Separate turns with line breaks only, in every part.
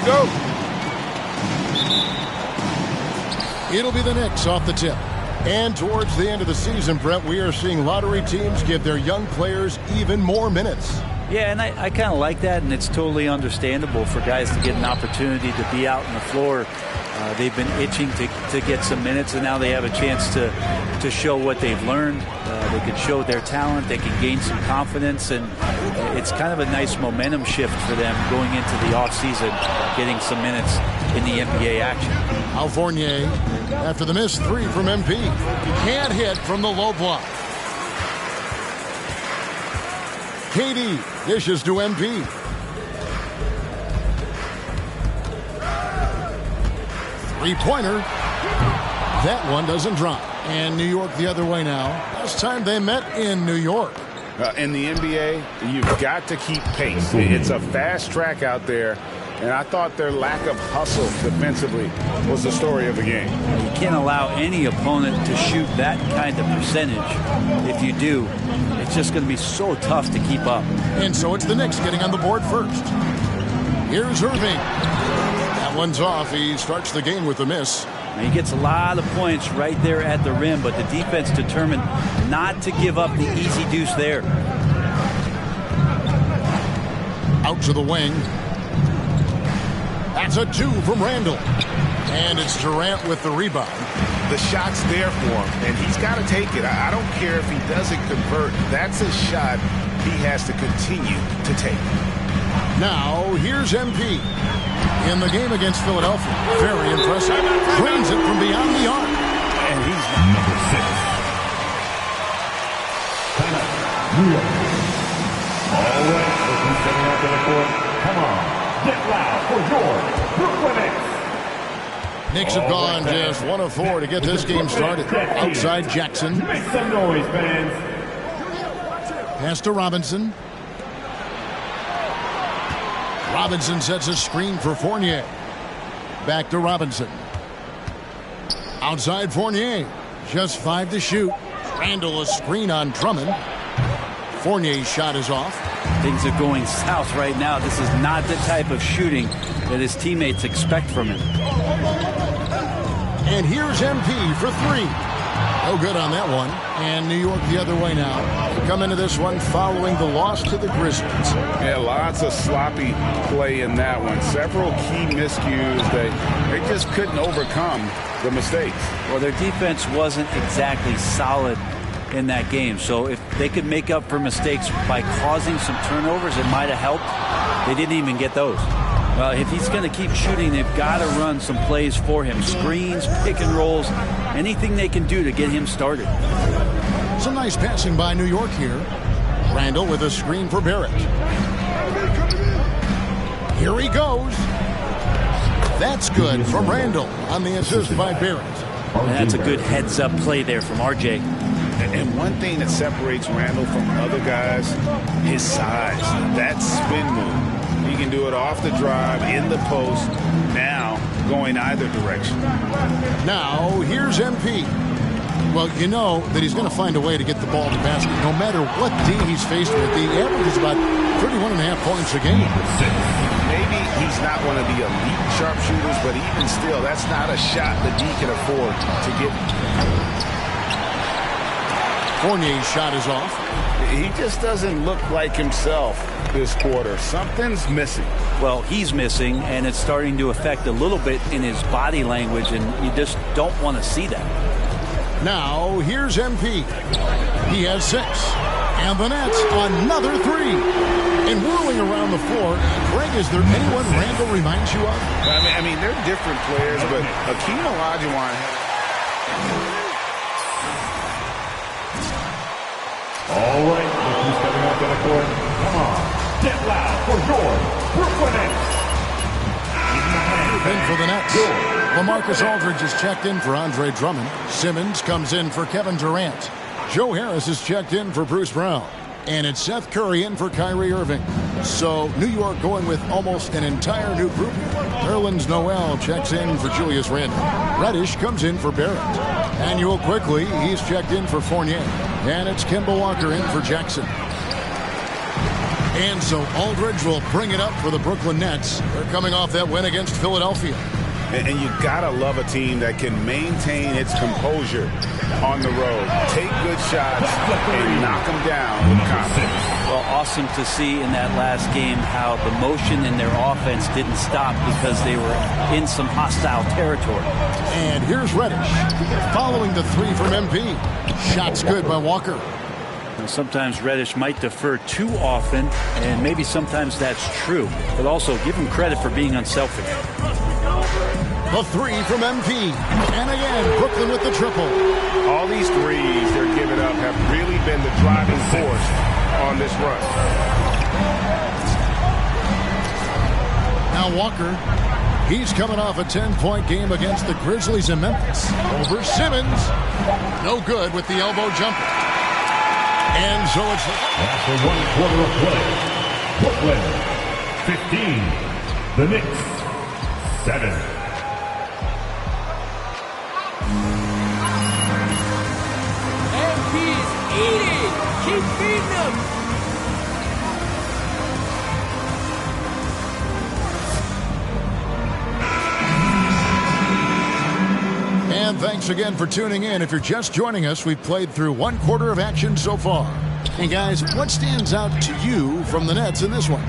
go.
It'll be the Knicks off the tip. And towards the end of the season, Brett, we are seeing lottery teams give their young players even more minutes.
Yeah, and I kind of like that, and it's totally understandable for guys to get an opportunity to be out on the floor. They've been itching to get some minutes, and now they have a chance to show what they've learned. They can show their talent. They can gain some confidence, and it's kind of a nice momentum shift for them going into the offseason, getting some minutes in the NBA action.
Al Fournier, after the missed three from MP, can't hit from the low block. KD dishes to MP. Three-pointer. That one doesn't drop. And New York the other way now. Last time they met in New York.
In the NBA, you've got to keep pace. It's a fast track out there. And I thought their lack of hustle defensively was the story of the game.
You can't allow any opponent to shoot that kind of percentage. If you do, it's just going to be so tough to keep up.
And so it's the Knicks getting on the board first. Here's Irving. That one's off. He starts the game with a miss.
He gets a lot of points right there at the rim, but the defense determined not to give up the easy deuce there.
Out to the wing. That's a two from Randall. And it's Durant with the rebound.
The shot's there for him, and he's got to take it. I don't care if he doesn't convert. That's a shot he has to continue to take.
Now, here's MP. In the game against Philadelphia. Very impressive. Drains it from beyond the arc.
And he's
number 6. New York. All right, looking setting up in the court. Come on. Get loud for your Brooklyn Knicks.
Knicks have gone just 1 of 4 to get this game started. Outside Jackson.
Make some noise, fans.
Pass to Robinson. Robinson sets a screen for Fournier. Back to Robinson. Outside Fournier. Just 5 to shoot. Randall a screen on Drummond. Fournier's shot is off.
Things are going south right now. This is not the type of shooting that his teammates expect from him.
And here's MP for 3. No good on that one. And New York the other way now. Come into this one following the loss to the Grizzlies.
Yeah, lots of sloppy play in that one. Several key miscues. They just couldn't overcome the mistakes.
Well, their defense wasn't exactly solid in that game. So if they could make up for mistakes by causing some turnovers, it might have helped. They didn't even get those. Well, if he's going to keep shooting, they've got to run some plays for him. Screens, pick and rolls, anything they can do to get him started.
Some nice passing by New York here. Randall with a screen for Barrett. Here he goes. That's good from Randall on the assist by Barrett.
And that's a good heads-up play there from RJ.
And one thing that separates Randall from other guys, his size. That spin move. He can do it off the drive, in the post, now going either direction.
Now, here's MP. Well, you know that he's going to find a way to get the ball to basket no matter what D he's faced with. The average is about 31.5 points a game.
Maybe he's not one of the elite sharpshooters, but even still, that's not a shot that D can afford to get.
Fournier's shot is off.
He just doesn't look like himself this quarter. Something's missing.
Well, he's missing, and it's starting to affect a little bit in his body language, and you just don't want to see that.
Now, here's MP. He has 6. And the Nets, another 3. And whirling around the floor, Greg, is there anyone Randall reminds you of?
I mean, they're different players, but Hakeem Olajuwon.
All right, who's coming up in the court? Come on, get loud for your Brooklyn Nets.
In for the Nets. LaMarcus Aldridge is checked in for Andre Drummond. Simmons comes in for Kevin Durant. Joe Harris is checked in for Bruce Brown. And it's Seth Curry in for Kyrie Irving. So New York going with almost an entire new group. Nerlens Noel checks in for Julius Randle. Reddish comes in for Barrett. Manuel quickly, he's checked in for Fournier. And it's Kemba Walker in for Jackson. And so Aldridge will bring it up for the Brooklyn Nets. They're coming off that win against Philadelphia.
And you gotta love a team that can maintain its composure on the road, take good shots, and knock them down with confidence.
Well, awesome to see in that last game how the motion in their offense didn't stop because they were in some hostile territory.
And here's Reddish following the three from MP. Shots good by Walker.
Sometimes Reddish might defer too often, and maybe sometimes that's true. But also give him credit for being unselfish.
The three from MP. And again, Brooklyn with the triple.
All these threes they're giving up have really been the driving force on this run.
Now Walker. He's coming off a 10-point game against the Grizzlies in Memphis. Over Simmons. No good with the elbow jumper. And so it's...
After 1 quarter of play, Brooklyn 15, the Knicks 7.
Eating! Keep feeding them!
And thanks again for tuning in. If you're just joining us, we've played through 1 quarter of action so far. And guys, what stands out to you from the Nets in this one?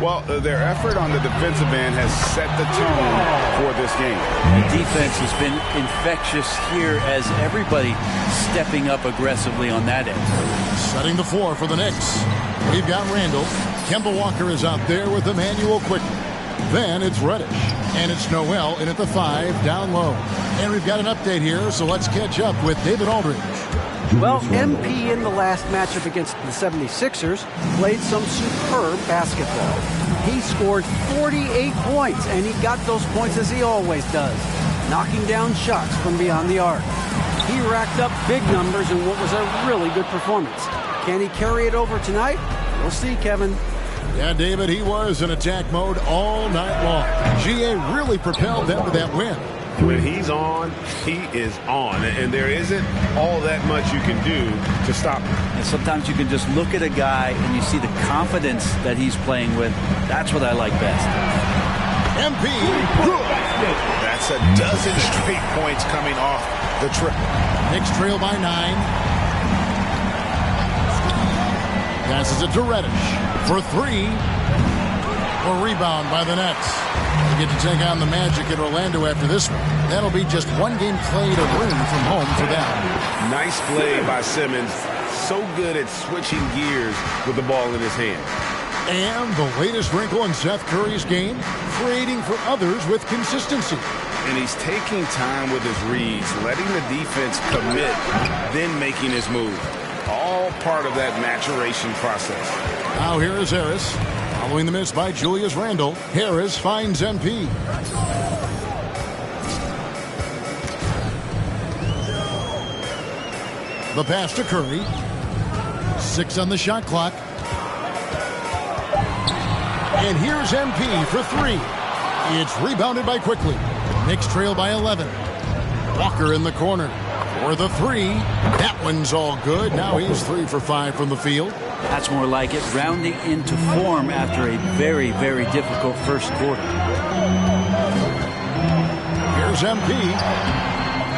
Well, their effort on the defensive end has set the tone for this game.
The defense has been infectious here as everybody stepping up aggressively on that end.
Setting the floor for the Knicks. We've got Randall. Kemba Walker is out there with Emmanuel quickly. Then it's Reddish. And it's Noel in at the 5, down low. And we've got an update here, so let's catch up with David Aldridge.
Well, MP in the last matchup against the 76ers played some superb basketball. He scored 48 points, and he got those points as he always does, knocking down shots from beyond the arc. He racked up big numbers in what was a really good performance. Can he carry it over tonight? We'll see, Kevin.
Yeah, David, he was in attack mode all night long. GA really propelled them to that win.
When he's on, he is on. And there isn't all that much you can do to stop him.
And sometimes you can just look at a guy and you see the confidence that he's playing with. That's what I like best.
MP, good.
That's a dozen straight points coming off the triple.
Knicks trail by 9. Passes it to Reddish for 3. A rebound by the Nets. They get to take on the Magic in Orlando after this one. That'll be just 1 game played away from home for them.
Nice play by Simmons. So good at switching gears with the ball in his hand.
And the latest wrinkle in Seth Curry's game, creating for others with consistency.
And he's taking time with his reads, letting the defense commit, then making his move. All part of that maturation process.
Now here is Harris. Following the miss by Julius Randle, Harris finds MP. The pass to Curry. 6 on the shot clock. And here's MP for 3. It's rebounded by Quickly. Knicks trail by 11. Walker in the corner for the 3. That one's all good. Now he's 3 for 5 from the field.
That's more like it, rounding into form after a very, very difficult first quarter.
Here's MP.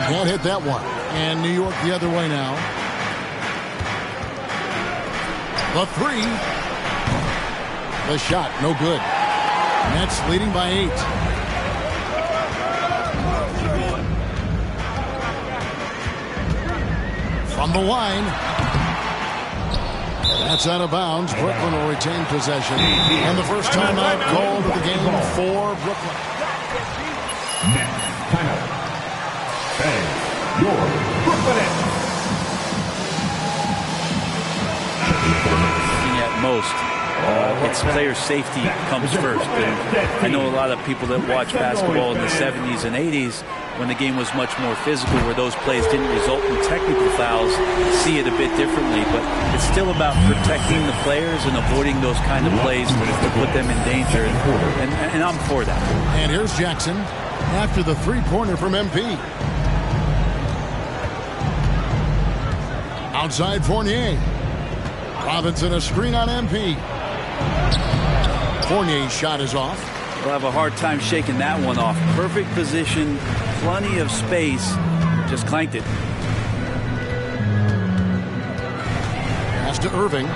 Can't hit that one. And New York the other way now. The 3. The shot, no good. Nets leading by 8. From the line. That's out of bounds. Brooklyn will retain possession. And the first timeout called of the game for Brooklyn.
Next timeout. Bang. Your Brooklyn Nets.
Looking at most, it's player safety comes first. And I know a lot of people that watch basketball in the 70s and 80s, when the game was much more physical, where those plays didn't result in technical fouls, see it a bit differently. But it's still about protecting the players and avoiding those kind of plays to put them in danger. And I'm for that.
And here's Jackson after the 3-pointer from MP. Outside Fournier. Robinson a screen on MP. Fournier's shot is off.
We'll have a hard time shaking that one off. Perfect position, plenty of space. Just clanked it.
Pass to Irving.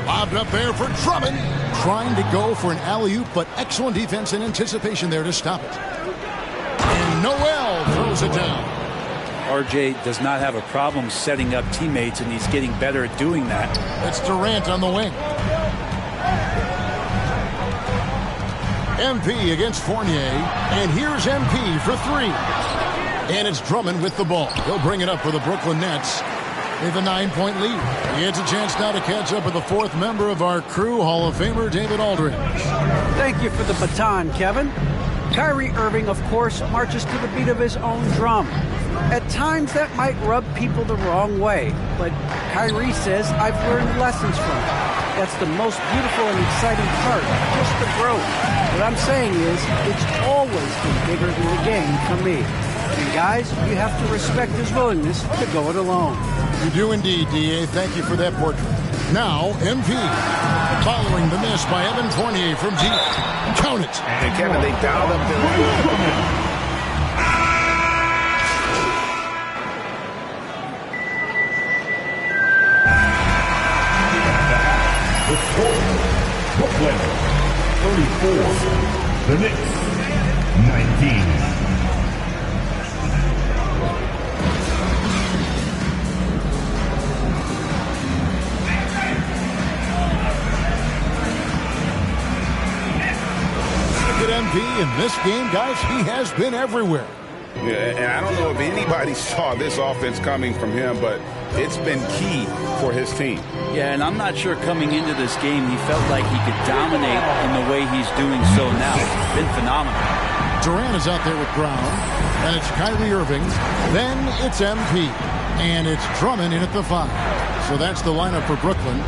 Lobbed up there for Drummond. Trying to go for an alley-oop, but excellent defense and anticipation there to stop it. And Noel throws it down.
RJ does not have a problem setting up teammates, and he's getting better at doing that.
It's Durant on the wing. MP against Fournier, and here's MP for three. And it's Drummond with the ball. He'll bring it up for the Brooklyn Nets. They have a 9-point lead. He has a chance now to catch up with the fourth member of our crew, Hall of Famer David Aldridge.
Thank you for the baton, Kevin. Kyrie Irving, of course, marches to the beat of his own drum. At times, that might rub people the wrong way, but Kyrie says, I've learned lessons from it. That's the most beautiful and exciting part, just the growth. What I'm saying is, it's always been bigger than the game for me. And guys, you have to respect his willingness to go it alone.
You do indeed, D.A. Thank you for that portrait. Now, MP. Following the miss by Evan Fournier from deep. Count it.
And Kevin, they dialed up their...
The score, Brooklyn 34, the Knicks 19.
Look at MP in this game, guys. He has been everywhere.
Yeah, and I don't know if anybody saw this offense coming from him, but it's been key for his team.
Yeah, and I'm not sure coming into this game he felt like he could dominate in the way he's doing so now. It's been phenomenal.
Durant is out there with Brown, and it's Kyrie Irving. Then it's MP, and it's Drummond in at the 5. So that's the lineup for Brooklyn.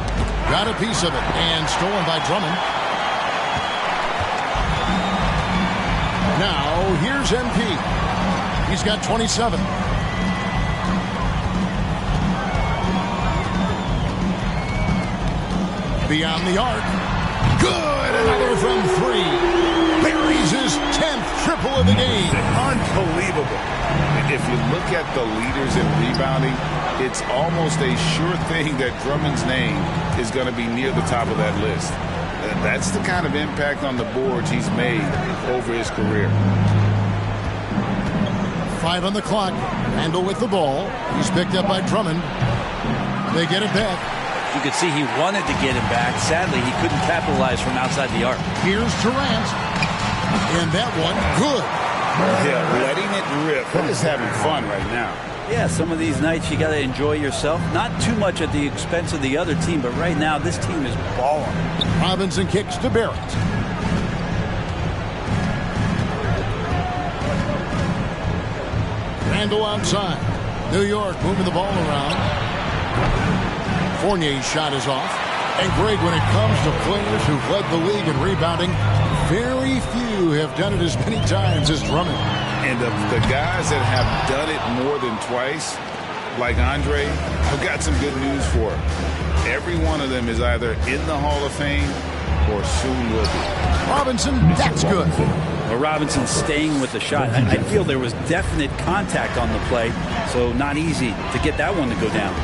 Got a piece of it, and stolen by Drummond. Now, here's MP. He's got 27. Beyond the arc. Good! Another from 3. Buries his 10th triple of the game.
Unbelievable. If you look at the leaders in rebounding, it's almost a sure thing that Drummond's name is going to be near the top of that list. That's the kind of impact on the boards he's made over his career.
5 on the clock. Randall with the ball. He's picked up by Drummond. They get it back.
You could see he wanted to get him back. Sadly, he couldn't capitalize from outside the arc.
Here's Durant. And that one, good.
Yeah, letting it rip. They're just having fun right now.
Yeah, some of these nights you got to enjoy yourself. Not too much at the expense of the other team, but right now this team is balling.
Robinson kicks to Barrett. Randall outside. New York moving the ball around. Fournier's shot is off. And Greg, when it comes to players who've led the league in rebounding, very few have done it as many times as Drummond.
And the guys that have done it more than twice, like Andre, I've got some good news for him. Every one of them is either in the Hall of Fame or soon will be.
Robinson, that's good.
Well, Robinson's staying with the shot. I feel there was definite contact on the play, so not easy to get that one to go down.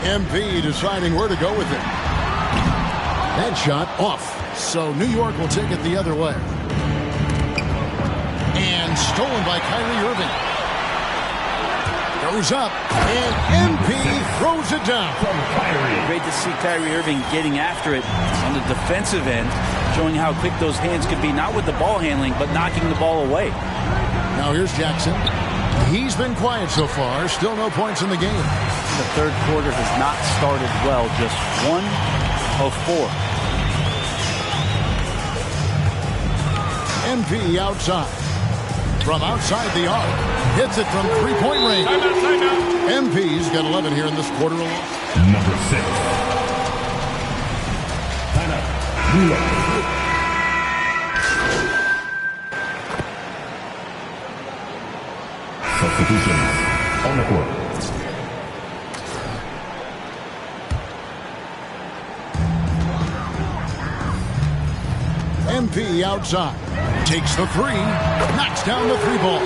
MP deciding where to go with it. That shot off. So New York will take it the other way. And stolen by Kyrie Irving. Goes up. And MP throws it down.
Great to see Kyrie Irving getting after it on the defensive end, showing how quick those hands could be, not with the ball handling, but knocking the ball away.
Now here's Jackson. He's been quiet so far. Still no points in the game.
The third quarter has not started well. Just 1 of 4.
MP outside. From outside the arc. Hits it from three-point range. MP's got 11 here in this quarter alone.
Number 6. Timeout. New York. Substitutions on the court.
MP outside. Takes the three. Knocks down the three ball.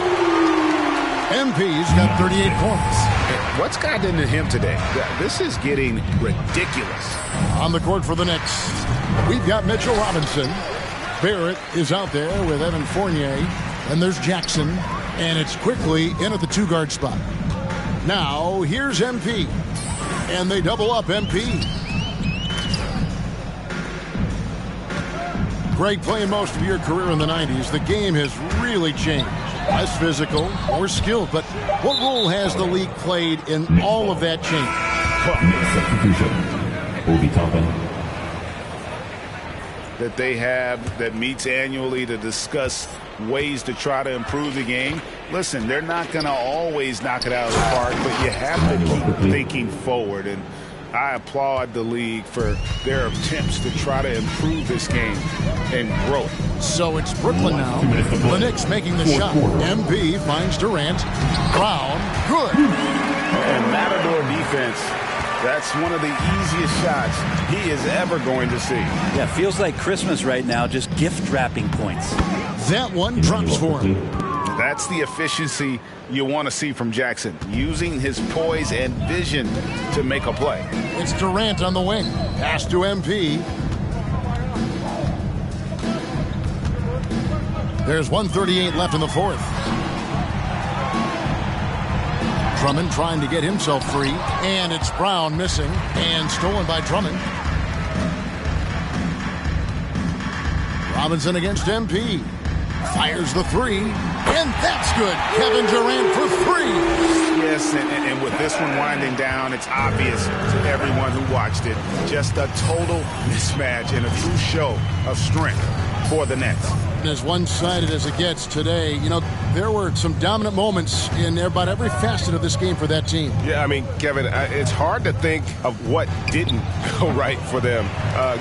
MP's got 38 points.
What's gotten into him today? This is getting ridiculous.
On the court for the Knicks, we've got Mitchell Robinson. Barrett is out there with Evan Fournier. And there's Jackson. And it's quickly in at the two-guard spot. Now, here's MP. And they double up MP. Greg, playing most of your career in the 90s, the game has really changed. Less physical, more skilled. But what role has the league played in all of that change?
Substitution. Obi Toppin.
That they have that meets annually to discuss ways to try to improve the game. Listen, they're not going to always knock it out of the park, but you have to keep thinking forward. And I applaud the league for their attempts to try to improve this game and grow.
So it's Brooklyn now. The Knicks making the shot. MP finds Durant. Brown, good.
And Matador defense, that's one of the easiest shots he is ever going to see.
Yeah, feels like Christmas right now, just gift wrapping points.
That one drops for him.
That's the efficiency you want to see from Jackson, using his poise and vision to make a play.
It's Durant on the wing. Pass to MP. There's 1:38 left in the fourth. Drummond trying to get himself free, and it's Brown missing, and stolen by Drummond. Robinson against MP. Fires the three, and that's good. Kevin Durant for three.
Yes, and with this one winding down, it's obvious to everyone who watched it. Just a total mismatch and a true show of strength for the Nets.
As one-sided as it gets today, you know, there were some dominant moments in about every facet of this game for that team.
Yeah, I mean, Kevin, it's hard to think of what didn't go right for them.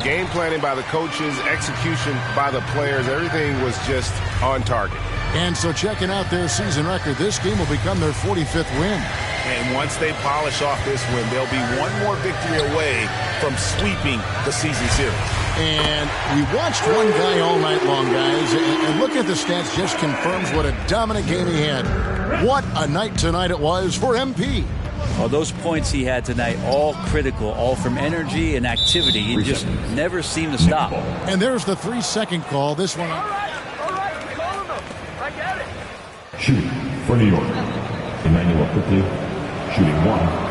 Game planning by the coaches, execution by the players, everything was just on target.
And so checking out their season record, this game will become their 45th win.
And once they polish off this win, they'll be one more victory away from sweeping the season series.
And we watched one guy all night long, guys, and looking at the stats just confirms what a dominant game he had. What a night tonight it was for MP.
Well, those points he had tonight, all critical, all from energy and activity. He just never seemed to stop.
And there's the 3-second call. This one.
All right, I'm calling them. I get it.
Shooting for New York. Emmanuel quickly. Shooting one.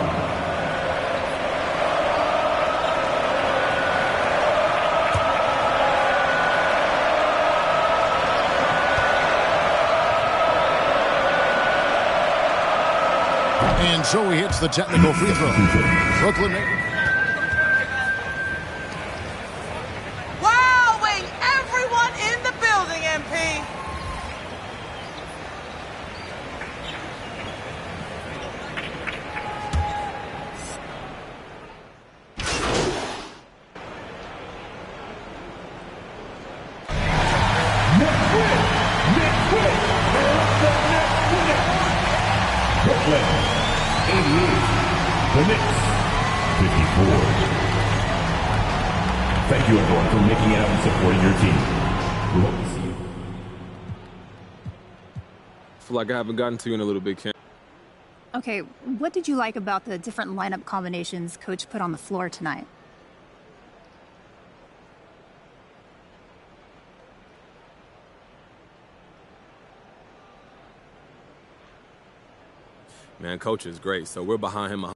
And so he hits the technical free throw. Brooklyn.
Wowing everyone in the building, MP.
Brooklyn. 88. The Knicks. 54. Thank you, everyone, for making it out and supporting your team. We hope to see you.
I feel like I haven't gotten to you in a little bit, Cam.
Okay, what did you like about the different lineup combinations Coach put on the floor tonight?
Man, Coach is great, so we're behind him.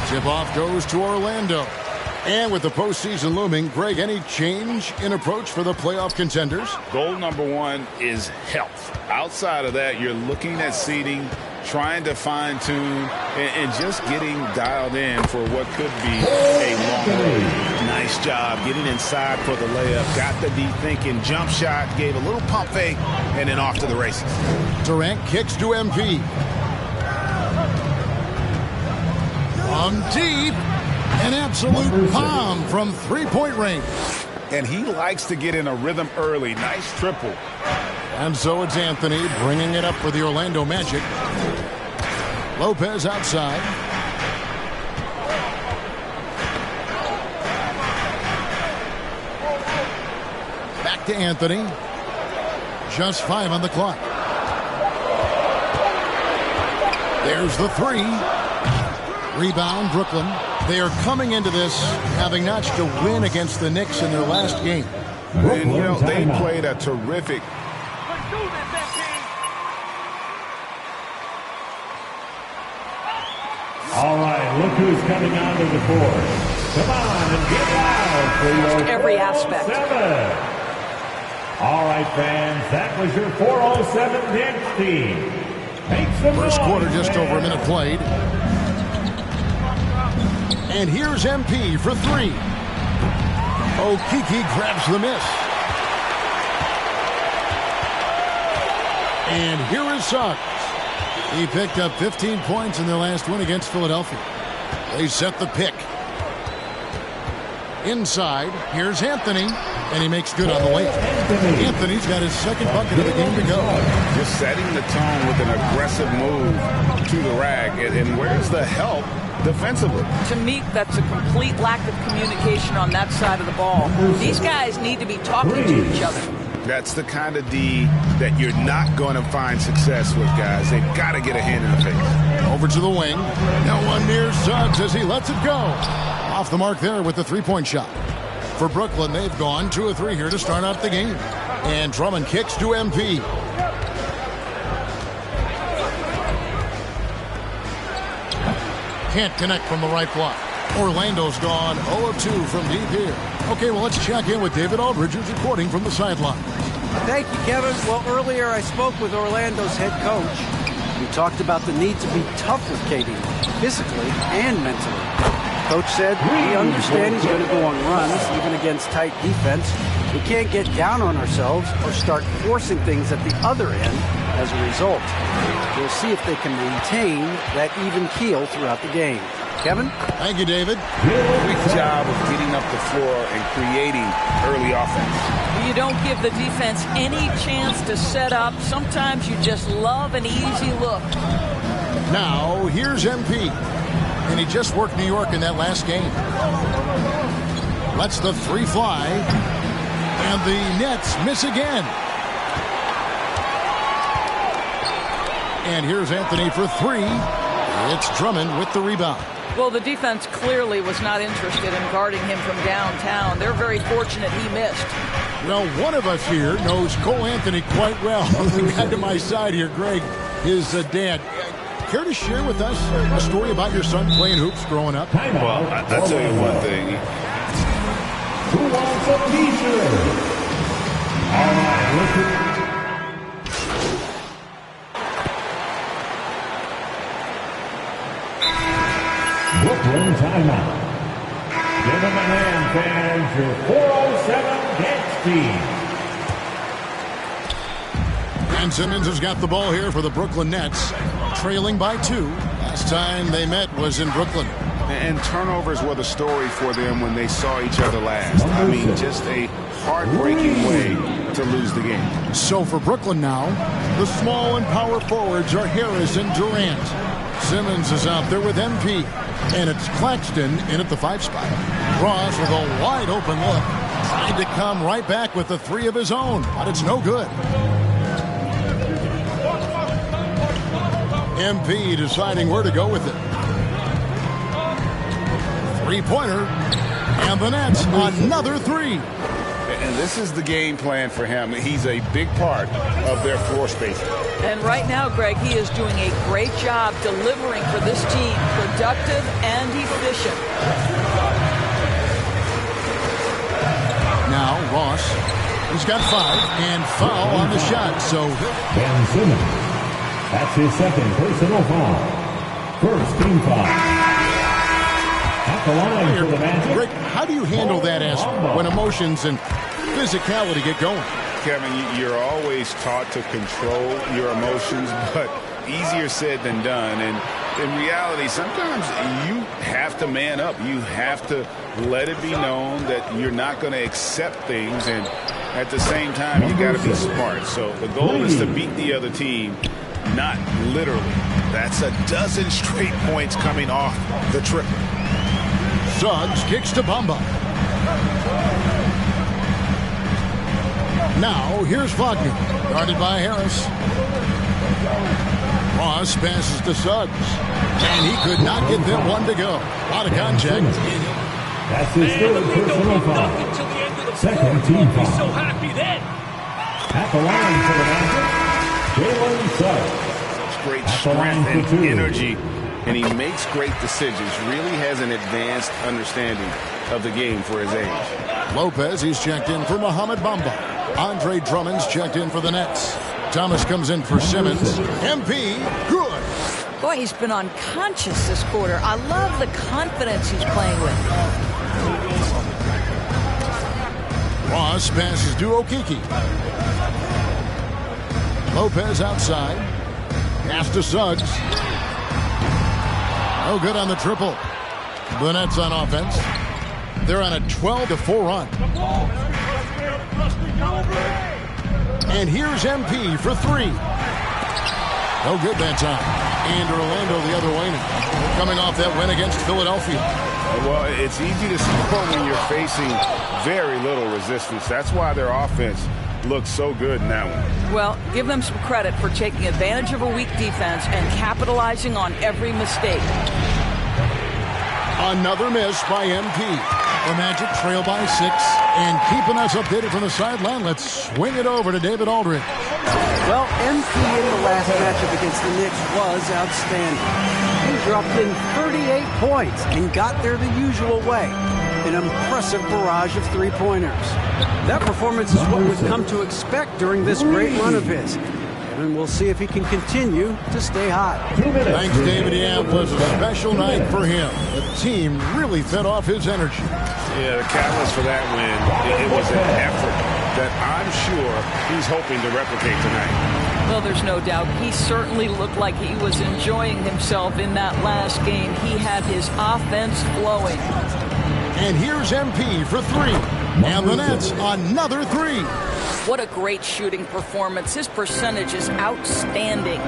Tip-off goes to Orlando. And with the postseason looming, Greg, any change in approach for the playoff contenders?
Goal number one is health. Outside of that, you're looking at seeding, trying to fine-tune, and just getting dialed in for what could be a long road. Nice job getting inside for the layup. Got the deep thinking jump shot, gave a little pump fake, and then off to the races.
Durant kicks to MP. From deep, an absolute bomb from three-point range.
And he likes to get in a rhythm early. Nice triple.
And so it's Anthony bringing it up for the Orlando Magic. Lopez outside. Back to Anthony. Just 5 on the clock. There's the three. Rebound, Brooklyn. They are coming into this having notched a win against the Knicks in their last game.
And, you know, they played a terrific.
All right, look who's coming onto the court. Come on and get loud for your
every aspect.
407. All right, fans, that was your 407 Knicks team. Make some
First
noise,
quarter, just
fans.
over a minute played. And here's MP for three. Okeke grabs the miss. And here is Suggs. He picked up 15 points in their last win against Philadelphia. They set the pick. Inside, here's Anthony, and he makes good on the late. Anthony's got his second bucket of the game to go.
Just setting the tone with an aggressive move to the rack. And where's the help defensively?
To me, that's a complete lack of communication on that side of the ball. These guys need to be talking to each other.
That's the kind of D that you're not going to find success with, guys. They've got to get a hand in the face.
Over to the wing. No one near Suggs as he lets it go. Off the mark there with the three-point shot. For Brooklyn, they've gone 2 of 3 here to start out the game. And Drummond kicks to MP. Can't connect from the right block. Orlando's gone 0 of 2 from deep here. Okay, well, let's check in with David Aldridge, who's reporting from the sideline.
Thank you, Kevin. Well, earlier I spoke with Orlando's head coach. We talked about the need to be tough with KD, physically and mentally. Coach said we understand he's going to go on runs, even against tight defense. We can't get down on ourselves or start forcing things at the other end as a result. We'll see if they can maintain that even keel throughout the game. Kevin?
Thank you, David.
Great job of getting up the floor and creating early offense.
You don't give the defense any chance to set up. Sometimes you just love an easy look.
Now, here's MP. And he just worked New York in that last game. Lets the three fly. And the Nets miss again. And here's Anthony for three. It's Drummond with the rebound.
Well, the defense clearly was not interested in guarding him from downtown. They're very fortunate he missed.
Well, one of us here knows Cole Anthony quite well. The guy to my side here, Greg, is dad. Care to share with us a story about your son playing hoops growing up?
Well, I'll tell you one thing.
Who wants a t-shirt? All right, listen. Brooklyn timeout. Give them a hand, fans. Your 407 Nets team.
And Simmons has got the ball here for the Brooklyn Nets, trailing by 2. Last time they met was in Brooklyn.
And turnovers were the story for them when they saw each other last. I mean, just a heartbreaking way to lose the game.
So for Brooklyn now, the small and power forwards are Harris and Durant. Simmons is out there with MP. And it's Claxton in at the 5 spot. Ross with a wide open look. Tried to come right back with the 3 of his own, but it's no good. MP deciding where to go with it. Three-pointer. And the Nets, another 3.
And this is the game plan for him. He's a big part of their floor spacing.
And right now, Greg, he is doing a great job delivering for this team, productive and efficient.
Now, Ross, he's got 5, and foul on the shot. So
Ben Simmons. That's his second personal foul. First team foul. At the line for the Magic.
Rick, how do you handle that as when emotions and physicality get going?
Kevin, you're always taught to control your emotions, but easier said than done. And in reality, sometimes you have to man up. You have to let it be known that you're not going to accept things, and at the same time, you got to be smart. So the goal is to beat the other team, not literally. That's a dozen straight points coming off the triple.
Suggs kicks to Bamba. Now, here's Wagner, guarded by Harris. Ross passes to Suggs, and he could not get that one to go. Out of contact.
That's his third personal foul. Second team foul.
He's so happy then.
At the line for the Magic, Jalen Suggs.
Such great strength and energy, and he makes great decisions. Really has an advanced understanding of the game for his age.
Lopez, he's checked in for Mohamed Bamba. Andre Drummond's checked in for the Nets. Thomas comes in for Simmons. MP, good.
Boy, he's been unconscious this quarter. I love the confidence he's playing with.
Ross passes to Okiki. Lopez outside. Pass to Suggs. No good on the triple. The Nets on offense. They're on a 12-4 run. And here's MP for three. No good that time. And Orlando the other way now. Coming off that win against Philadelphia.
Well, it's easy to score when you're facing very little resistance. That's why their offense looks so good in that one.
Well, give them some credit for taking advantage of a weak defense and capitalizing on every mistake.
Another miss by MP. The Magic trail by 6. And keeping us updated from the sideline, let's swing it over to David Aldridge.
Well, MP in the last matchup against the Knicks was outstanding. He dropped in 38 points and got there the usual way. An impressive barrage of three-pointers. That performance is what we've come to expect during this great run of his. And we'll see if he can continue to stay hot.
Thanks, David. Yeah, it was a special night for him. The team really fed off his energy.
Yeah, the catalyst for that win, it was an effort that I'm sure he's hoping to replicate tonight.
Well, there's no doubt. He certainly looked like he was enjoying himself in that last game. He had his offense flowing.
And here's MP for three. And the Nets, another three.
What a great shooting performance. His percentage is outstanding.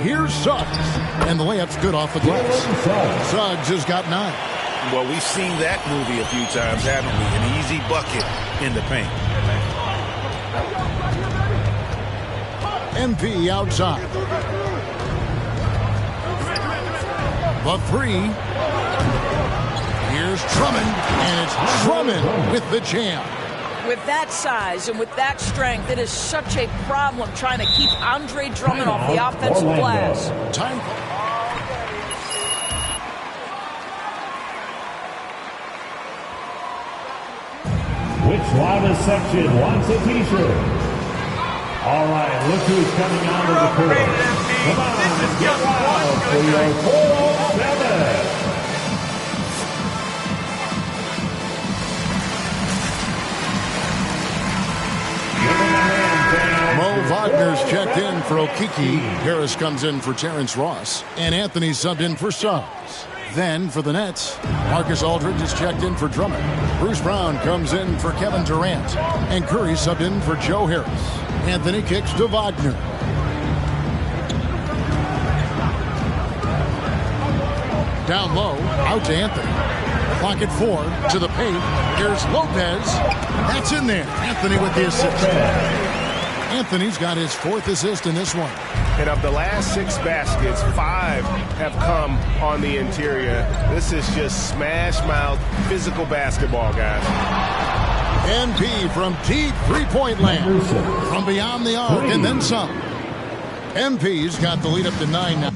Here's Suggs. And the layup's good off the glass. Suggs has got 9.
Well, we've seen that movie a few times, haven't we? An easy bucket in the paint.
MP outside. The three. Here's Drummond, and it's Drummond with the jam.
With that size and with that strength, it is such a problem trying to keep Andre Drummond off the offensive glass.
Time.
Which loudest section wants a t-shirt? All right, look who's coming onto the court. Come on, get loud for your 407.
Mo Wagner's checked in for Okiki. Harris comes in for Terrence Ross. And Anthony subbed in for Suggs. Then for the Nets, Marcus Aldridge is checked in for Drummond. Bruce Brown comes in for Kevin Durant. And Curry subbed in for Joe Harris. Anthony kicks to Wagner. Down low, out to Anthony. Pocket 4 to the paint. Here's Lopez. That's in there. Anthony with the assist. Anthony's got his 4th assist in this one.
And of the last 6 baskets, 5 have come on the interior. This is just smash mouth physical basketball, guys.
MP from deep three-point land. From beyond the arc and then some. MP's got the lead up to 9 now.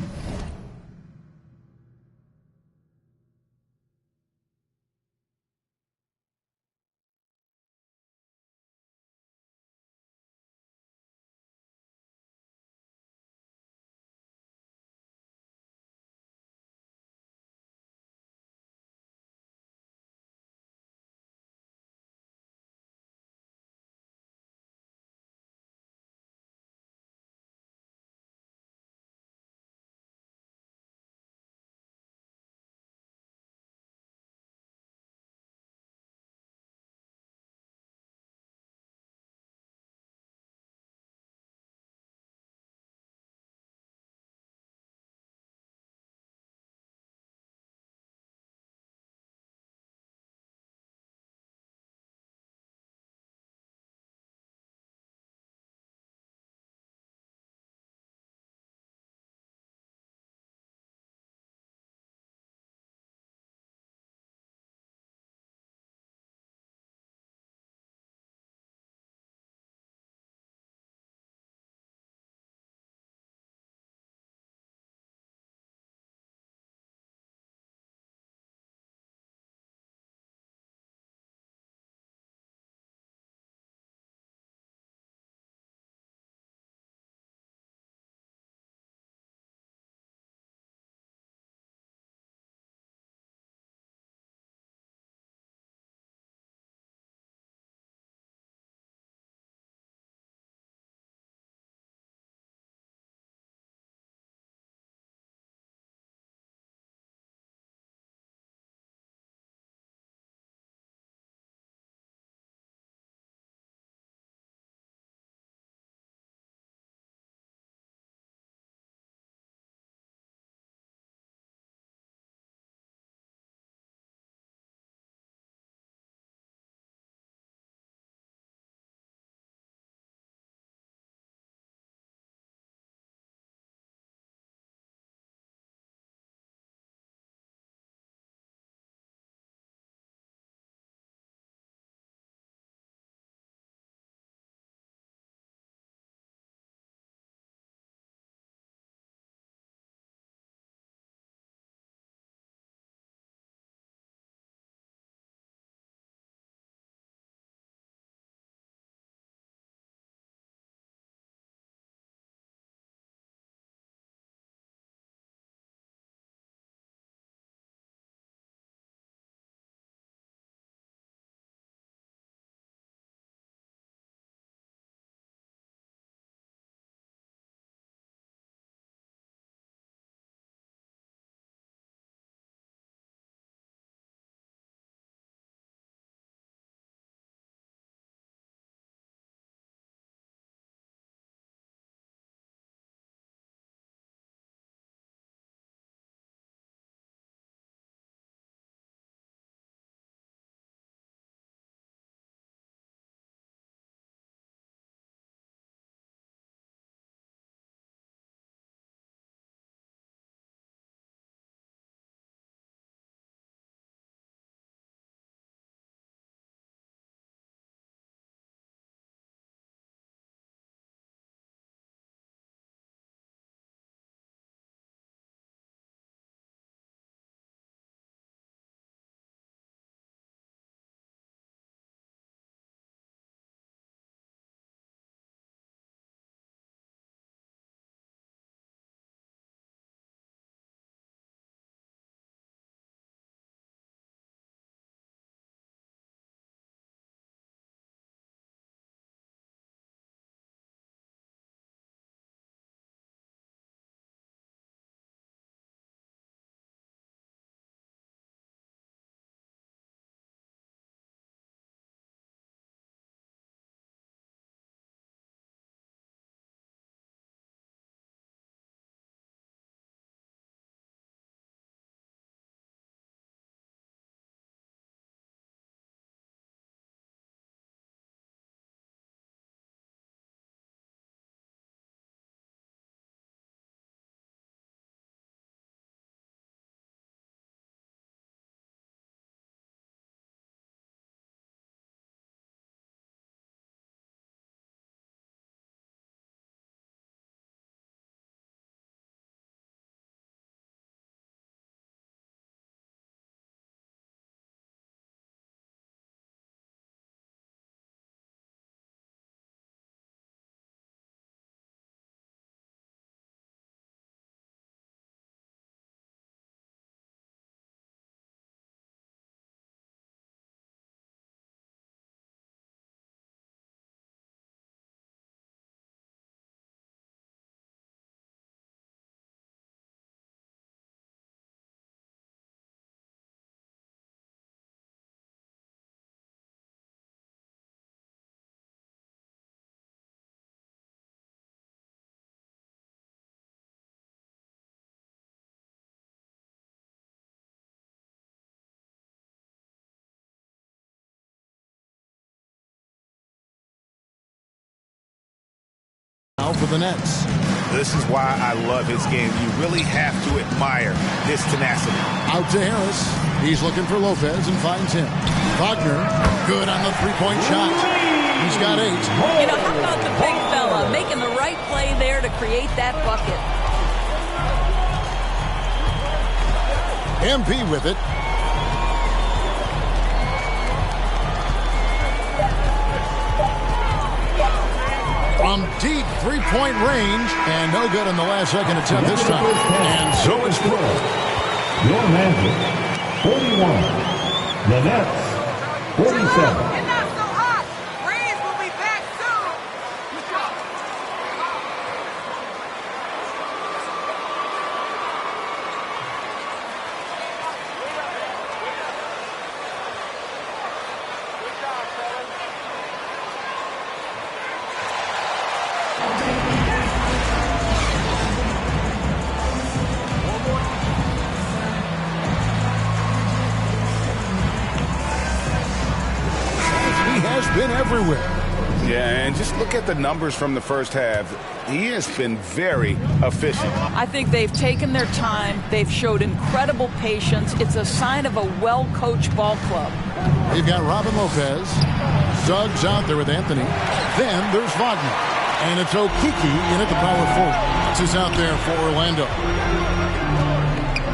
for the Nets.
This is why I love his game. You really have to admire his tenacity.
Out to Harris. He's looking for Lopez and finds him. Wagner, good on the three-point shot. He's got 8.
You know, how about the big fella making the right play there to create that bucket?
MP with it. From deep three-point range, and no good in the last second attempt this time. And so it's Brooklyn.
Your Magic, 41. The Nets, 47.
Been everywhere.
Yeah, and just look at the numbers from the first half. He has been very efficient.
I think they've taken their time. They've showed incredible patience. It's a sign of a well-coached ball club.
They've got Robin Lopez. Suggs out there with Anthony. Then there's Wagner. And it's Okiki in at the power forward. This is out there for Orlando.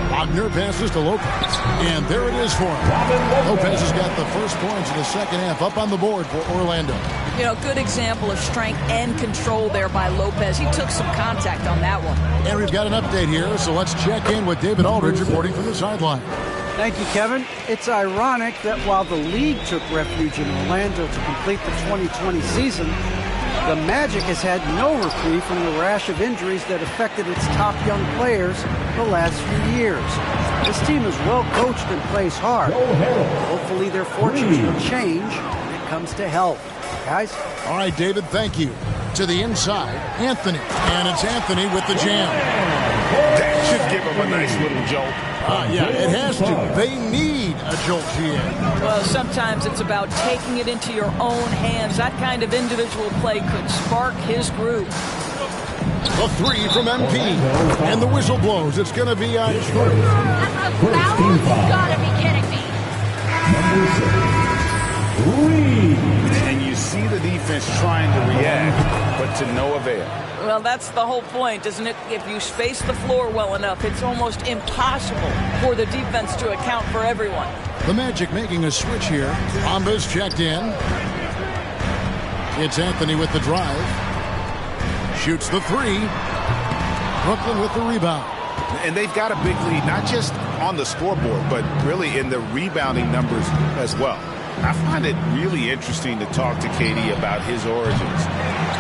Wagner passes to Lopez. And there it is for him. Lopez has got the first points of the second half up on the board for Orlando.
You know, good example of strength and control there by Lopez. He took some contact on that one.
And we've got an update here, so let's check in with David Aldridge reporting from the sideline.
Thank you, Kevin. It's ironic that while the league took refuge in Orlando to complete the 2020 season, the Magic has had no reprieve from the rash of injuries that affected its top young players the last few years. This team is well coached and plays hard. Hopefully their fortunes will change when it comes to health. Guys?
All right, David, thank you. To the inside, Anthony. And it's Anthony with the jam.
That should give him a nice little jolt.
Yeah, it has to. They need a jolt, GA.
Well, sometimes it's about taking it into your own hands. That kind of individual play could spark his groove.
The three from MP. And the whistle blows. It's going to be on
That's a foul? You gotta be kidding me.
And you see the defense trying to react, but to no avail.
Well, that's the whole point, isn't it? If you space the floor well enough, it's almost impossible for the defense to account for everyone.
The Magic making a switch here. Amba's checked in. It's Anthony with the drive. Shoots the three. Brooklyn with the rebound.
And they've got a big lead, not just on the scoreboard, but really in the rebounding numbers as well. I find it really interesting to talk to KD about his origins.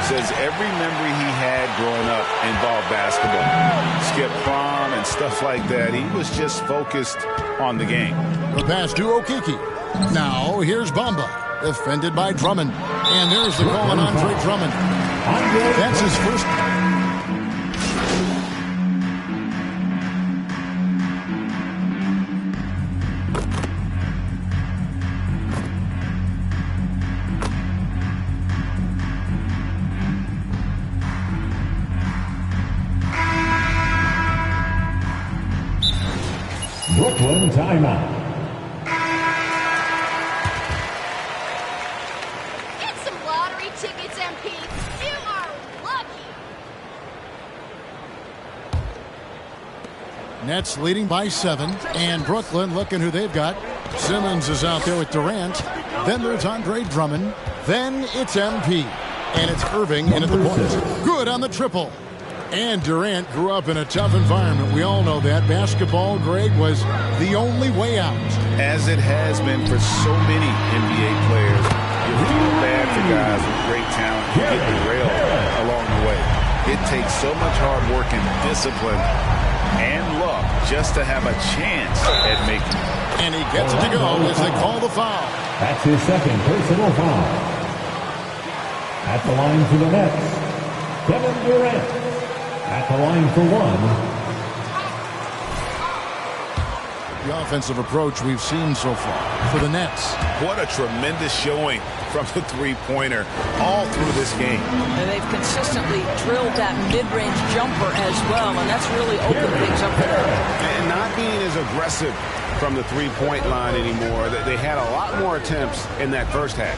Says every memory he had growing up involved basketball. Skip prom and stuff like that. He was just focused on the game.
The pass to Okiki. Now here's Bamba. Defended by Drummond. And there's the call on Andre Drummond. That's his first.
Brooklyn timeout.
Get some lottery tickets, MP. You are lucky.
Nets leading by 7. And Brooklyn looking who they've got. Simmons is out there with Durant. Then there's Andre Drummond. Then it's MP. And it's Irving in at the point. Good on the triple. And Durant grew up in a tough environment. We all know that. Basketball, Greg, was the only way out.
As it has been for so many NBA players, you feel bad for guys with great talent who get derailed along the way. It takes so much hard work and discipline and luck just to have a chance at making it.
And he gets it to go as they call the foul.
That's his second personal foul. At the line for the Nets, Kevin Durant. At the line for one.
the offensive approach we've seen so far for the Nets.
What a tremendous showing from the three-pointer all through this game.
And they've consistently drilled that mid-range jumper as well, and that's really opened things up for them.
And not being as aggressive from the three-point line anymore. They had a lot more attempts in that first half.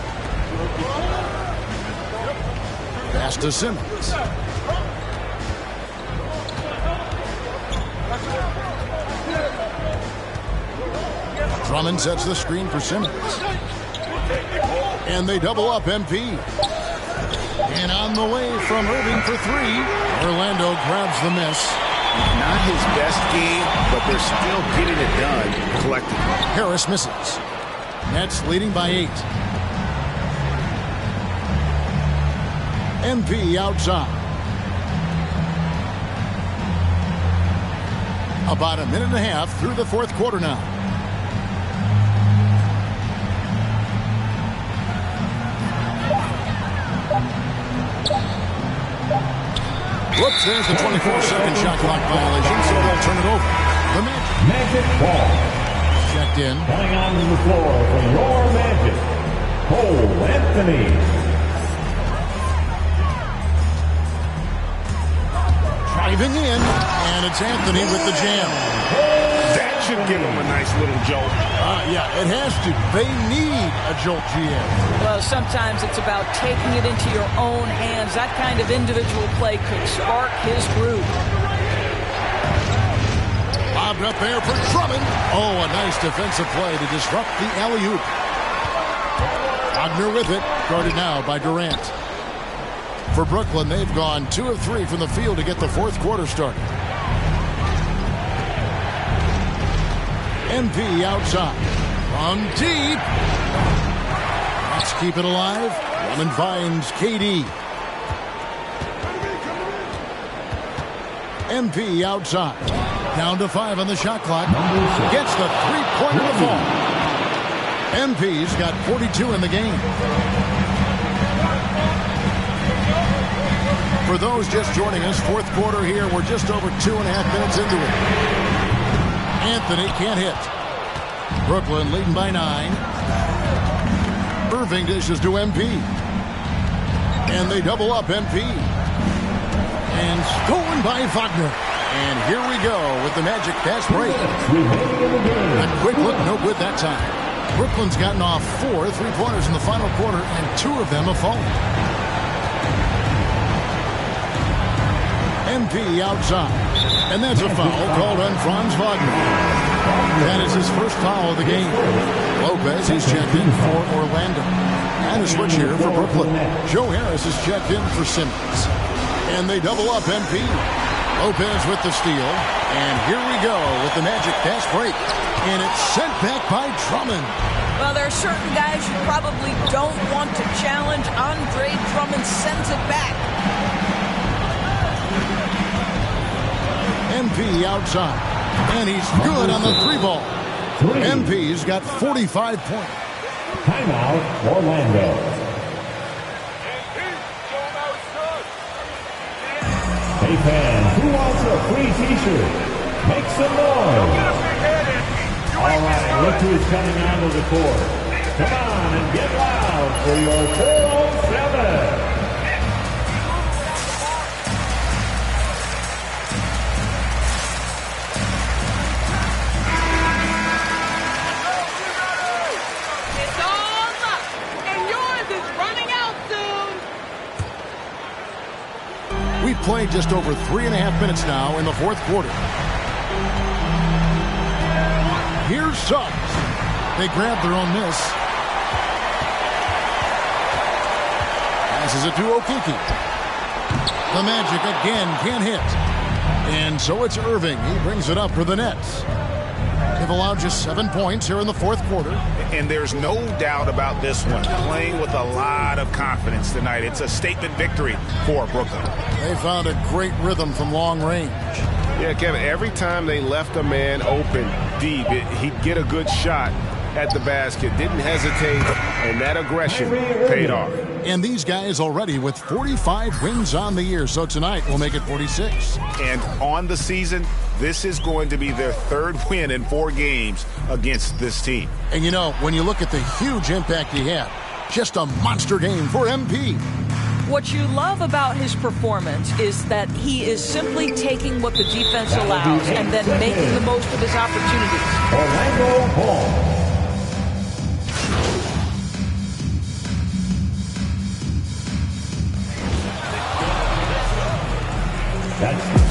Pass to Simmons. Drummond sets the screen for Simmons. And they double up MP. And on the way from Irving for three. Orlando grabs the miss.
Not his best game, but they're still getting it done collectively.
Harris misses. Nets leading by 8. MP outside. About a minute and a half through the fourth quarter now. Whoops, there's the 24-second shot clock violation, so they'll turn it over. The
Magic ball.
Checked in.
Coming onto the floor for your Magic, Cole Anthony.
Driving in, and it's Anthony with the jam.
That should give them a nice little jolt.
Yeah, it has to. They need a jolt, GM.
Well, sometimes it's about taking it into your own hands. That kind of individual play could spark his groove.
Lobbed up there for Drummond. Oh, a nice defensive play to disrupt the alley-oop. Wagner with it, guarded now by Durant. For Brooklyn, they've gone 2 of 3 from the field to get the fourth quarter started. MP outside. From deep. Let's keep it alive. Drummond finds KD. MP outside. Down to 5 on the shot clock. Gets the three-pointer to fall. MP's got 42 in the game. For those just joining us, fourth quarter here. We're just over 2.5 minutes into it. Anthony can't hit. Brooklyn leading by 9. Irving dishes to MP. And they double up MP. And stolen by Wagner. And here we go with the Magic fast break. A quick look, no good that time. Brooklyn's gotten off 4 3-pointers in the final quarter, and 2 of them have fallen. MP outside. And that's a foul called on Franz Wagner. That is his first foul of the game. Lopez is checked in for Orlando. And a switch here for Brooklyn. Joe Harris is checked in for Simmons. And they double up MP. Lopez with the steal. And here we go with the Magic fast break. And it's sent back by Drummond.
Well, there are certain guys you probably don't want to challenge. Andre Drummond sends it back.
MP outside. And he's good on the 3-ball. MP's got 45 points.
Timeout, Orlando. Hey fans, who wants a free t-shirt? Make some noise. All right, look who's coming onto the court. Come on and get loud for your 407.
We've played just over 3.5 minutes now in the fourth quarter. Here's Suggs. They grab their own miss. Passes it to Okeke. The Magic again can't hit. And so it's Irving. He brings it up for the Nets. They've allowed just 7 points here in the fourth quarter.
And there's no doubt about this one. Playing with a lot of confidence tonight. It's a statement victory for Brooklyn.
They found a great rhythm from long range.
Yeah, Kevin, every time they left a man open deep, he'd get a good shot. at the basket, didn't hesitate, and that aggression paid off.
And these guys already with 45 wins on the year, so tonight we'll make it 46.
And on the season, this is going to be their third win in 4 games against this team.
And you know, when you look at the huge impact he had, just a monster game for MP.
What you love about his performance is that he is simply taking what the defense allows and then making the most of his opportunities.
Orlando Hall. That's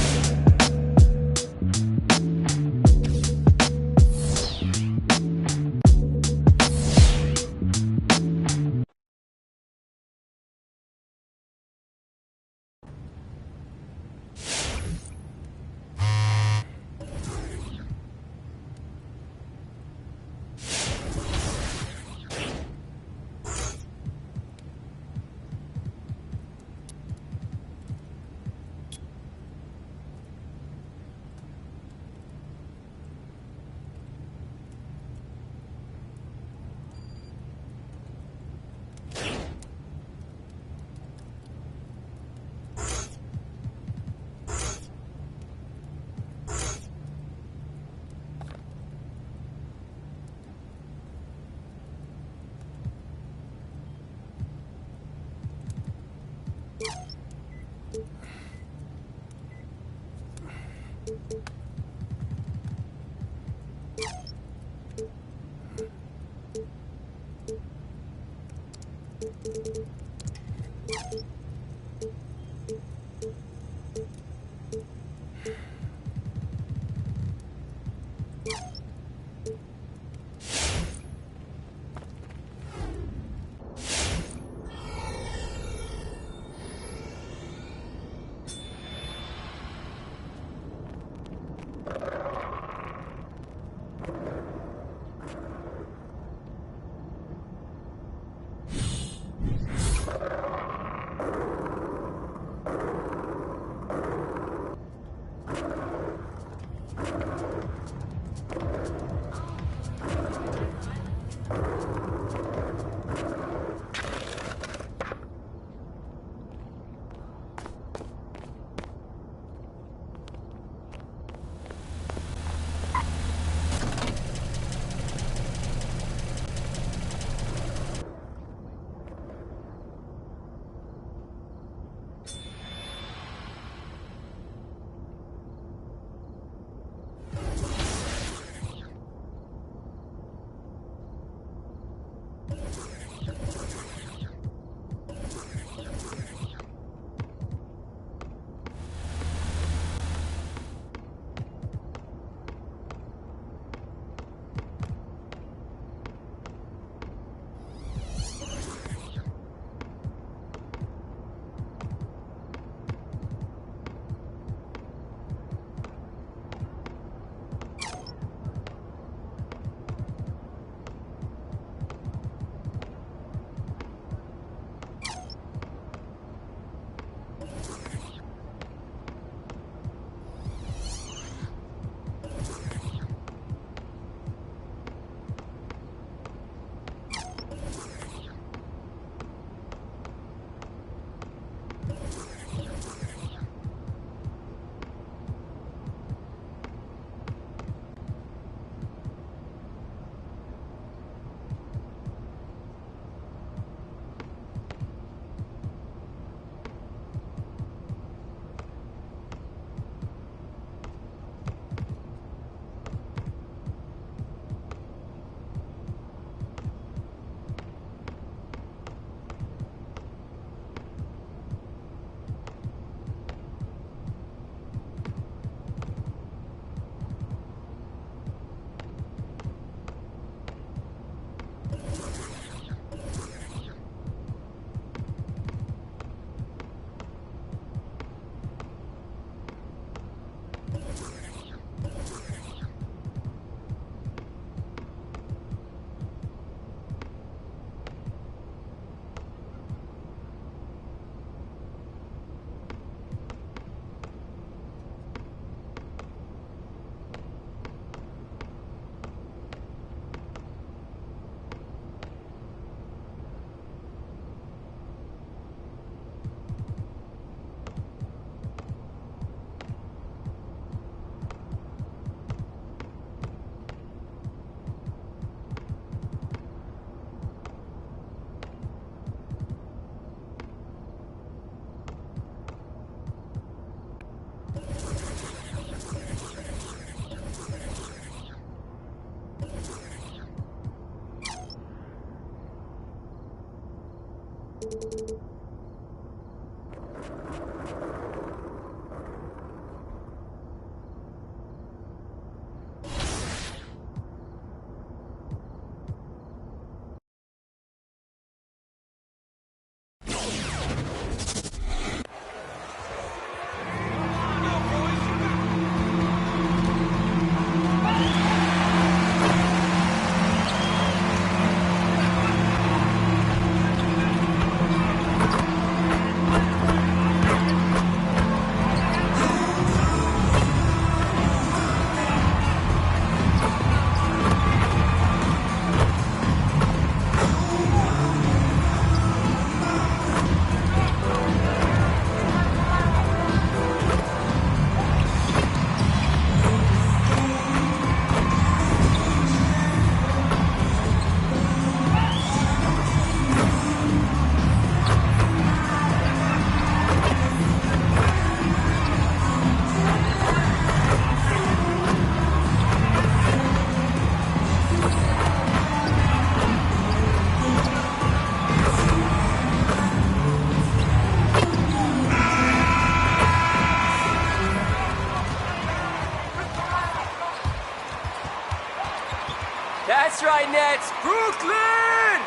That's right, Nets. Brooklyn!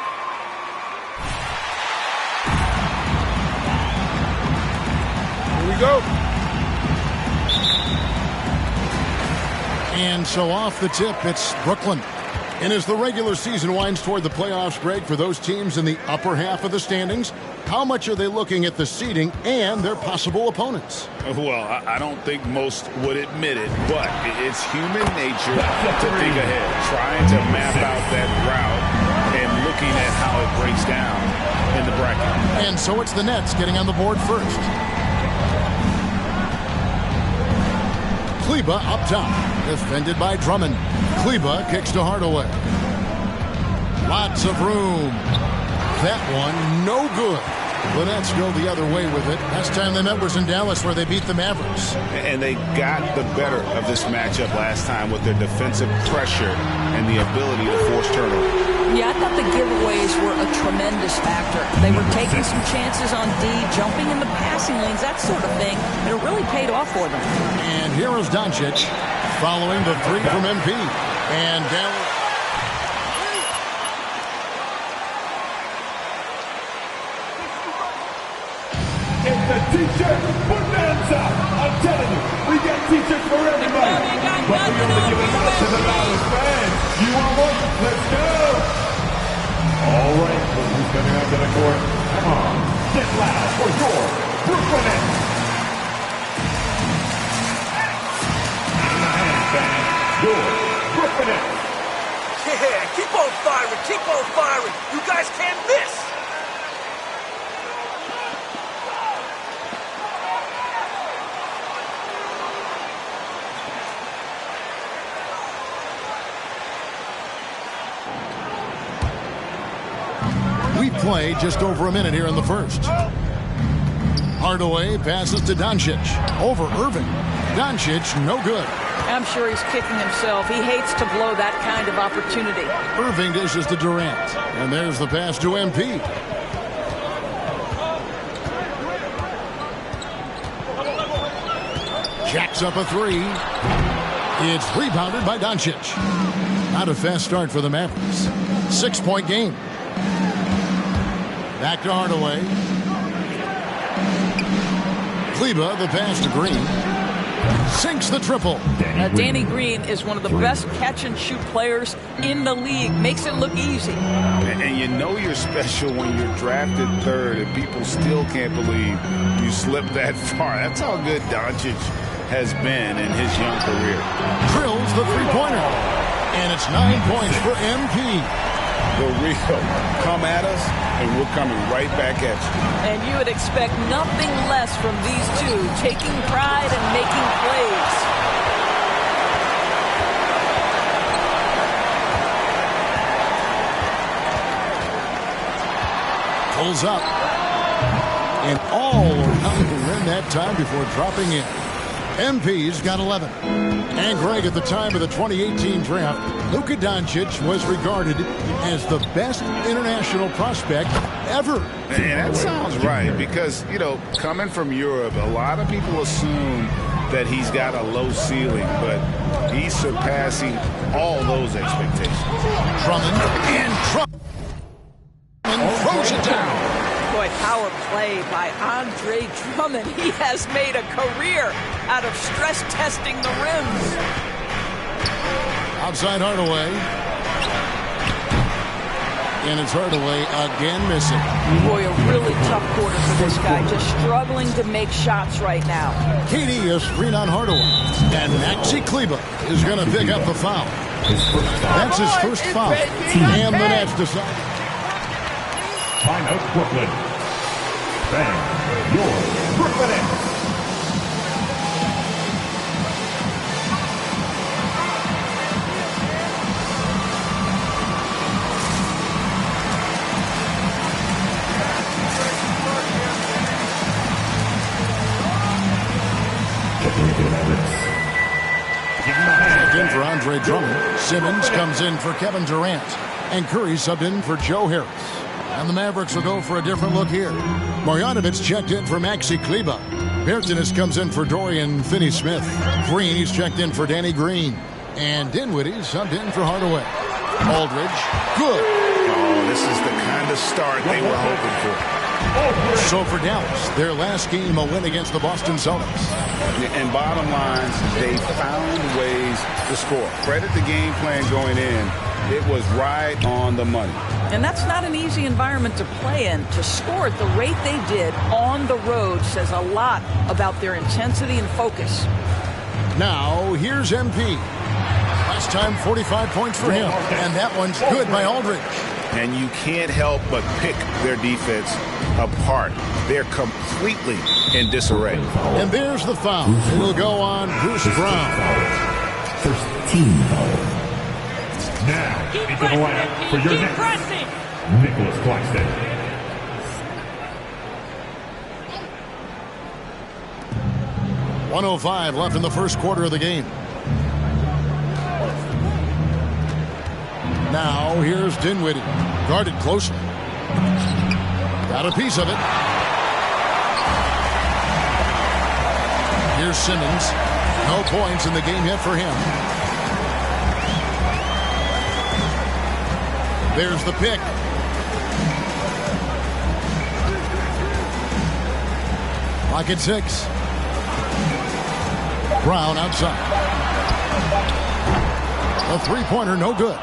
Here we go.
And so off the tip, it's Brooklyn. And as the regular season winds toward the playoffs, Greg, for those teams in the upper half of the standings, how much are they looking at the seeding and their possible opponents?
Well, I don't think most would admit it, but it's human nature to think ahead, trying to map out that route and looking at how it breaks down in the bracket.
And so it's the Nets getting on the board first. Kleba up top, defended by Drummond. Kleba kicks to Hardaway. Lots of room. That one, no good. The Nets go the other way with it. Last time they met was in Dallas, where they beat the Mavericks.
And they got the better of this matchup last time with their defensive pressure and the ability to force turnover.
Yeah, I thought the giveaways were a tremendous factor. They were taking some chances on D, jumping in the passing lanes, that sort of thing. And it really paid off for them.
And here is Doncic following the three from MP. And down.
It's the T-shirt bonanza. I'm telling you, we got T-shirts for everybody. But we only give them out to the loudest fans. You want one? Let's go. All right, look who's coming out to the court. Come on, get loud for your Brooklyn Nets. In the hand, fans, your Brooklyn Nets.
Yeah, keep on firing, keep on firing. You guys can't miss.
We play just over a minute here in the first. Hardaway passes to Doncic. Over Irving. Doncic, no good.
I'm sure he's kicking himself. He hates to blow that kind of opportunity.
Irving dishes to Durant. And there's the pass to MP. Jacks up a three. It's rebounded by Doncic. Not a fast start for the Mavericks. 6-point game. Back to Hardaway. Kleba, the pass to Green. Sinks the triple.
Danny Green is one of the best catch-and-shoot players in the league. Makes it look easy.
And you know you're special when you're drafted third and people still can't believe you slipped that far. That's how good Doncic has been in his young career.
Drills the three-pointer. And it's 9 points for MP.
The real come at us, and we're coming right back at you.
And you would expect nothing less from these two, taking pride and making plays.
Pulls up. And all around the rim that time before dropping in. MP's got 11. And Greg, at the time of the 2018 draft, Luka Doncic was regarded as the best international prospect ever.
And that sounds right because, you know, coming from Europe, a lot of people assume that he's got a low ceiling, but he's surpassing all those expectations.
Drummond throws it down.
Boy, power play by Andre Drummond. He has made a career out of stress testing the rims.
Outside Hardaway. And it's Hardaway again missing.
Boy, a really tough quarter for this guy. Just struggling to make shots right now.
KD is screen on Hardaway. And Maxi Kleber is going to pick up the foul. That's his first foul. And the Nets decide.
Timeout Brooklyn. Bang, your Brooklyn Nets.
In for Andre Drummond. Simmons comes in for Kevin Durant. And Curry subbed in for Joe Harris. And the Mavericks will go for a different look here. Marjanovic checked in for Maxi Kleber. Bertines comes in for Dorian Finney-Smith. Green, he's checked in for Danny Green. And Dinwiddie subbed in for Hardaway. Aldridge, good.
Oh, this is the kind of start they were hoping for.
So for Dallas, their last game, a win against the Boston Celtics.
And bottom line, they found ways to score. Credit the game plan going in. It was right on the money.
And that's not an easy environment to play in. To score at the rate they did on the road says a lot about their intensity and focus.
Now, here's MP. Last time, 45 points for him. And that one's good by Aldridge.
And you can't help but pick their defense apart. They're completely in disarray.
And there's the foul. It'll go on Bruce Brown.
First team foul. Now, into the lineup for your next, Nicholas Claxton.
.105 left in the first quarter of the game. Now, here's Dinwiddie. Guarded closely. Got a piece of it. Here's Simmons. No points in the game yet for him. There's the pick. Lock at 6. Brown outside. A three-pointer, no good.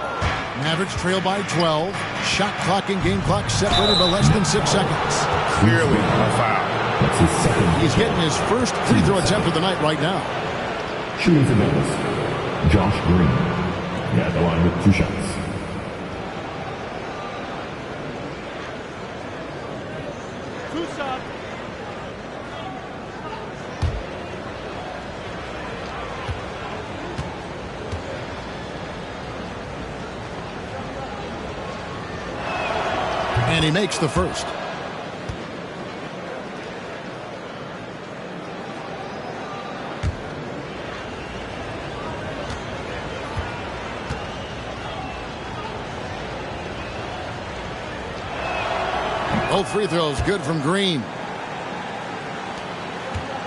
Mavericks trail by 12. Shot clock and game clock separated by less than 6 seconds.
Clearly a foul.
That's his second.
He's getting his first free throw attempt of the night right now.
Shooting for Dallas, Josh Green. Yeah, the line with 2 shots.
And he makes the first. Both free throws good from Green.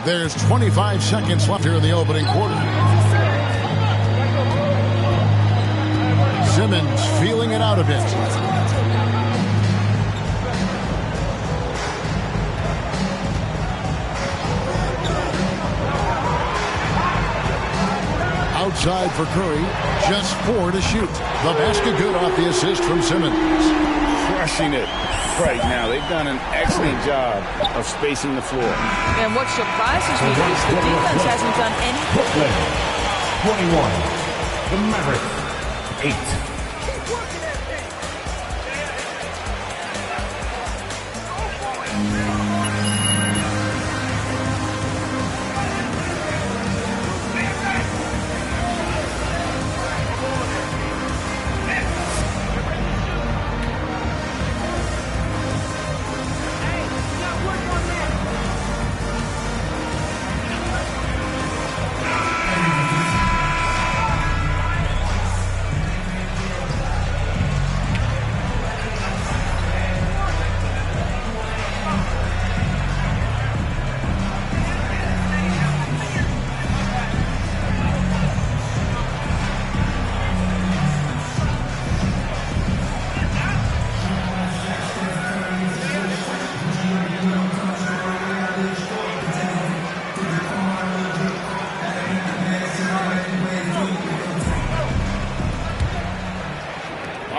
There's 25 seconds left here in the opening quarter. Simmons feeling it out a bit. Outside for Curry, just 4 to shoot. The basket good off the assist from Simmons.
Crushing it right now. They've done an excellent job of spacing the floor.
And what surprises me is the defense hasn't done anything.
21. The Mavericks, 8.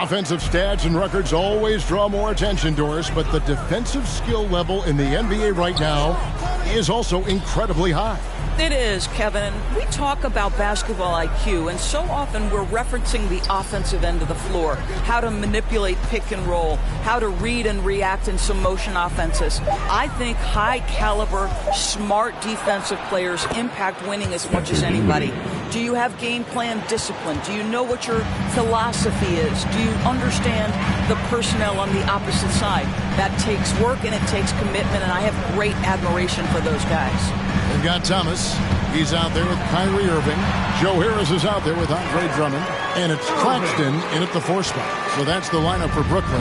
Offensive stats and records always draw more attention, Doris, but the defensive skill level in the NBA right now is also incredibly high.
It is, Kevin. We talk about basketball IQ, and so often we're referencing the offensive end of the floor, how to manipulate pick and roll, how to read and react in some motion offenses. I think high-caliber, smart defensive players impact winning as much as anybody. Do you have game plan discipline? Do you know what your philosophy is? Do you understand the personnel on the opposite side? That takes work and it takes commitment, and I have great admiration for those guys.
They've got Thomas. He's out there with Kyrie Irving. Joe Harris is out there with Andre Drummond. And it's Claxton in at the 4 spot. So that's the lineup for Brooklyn.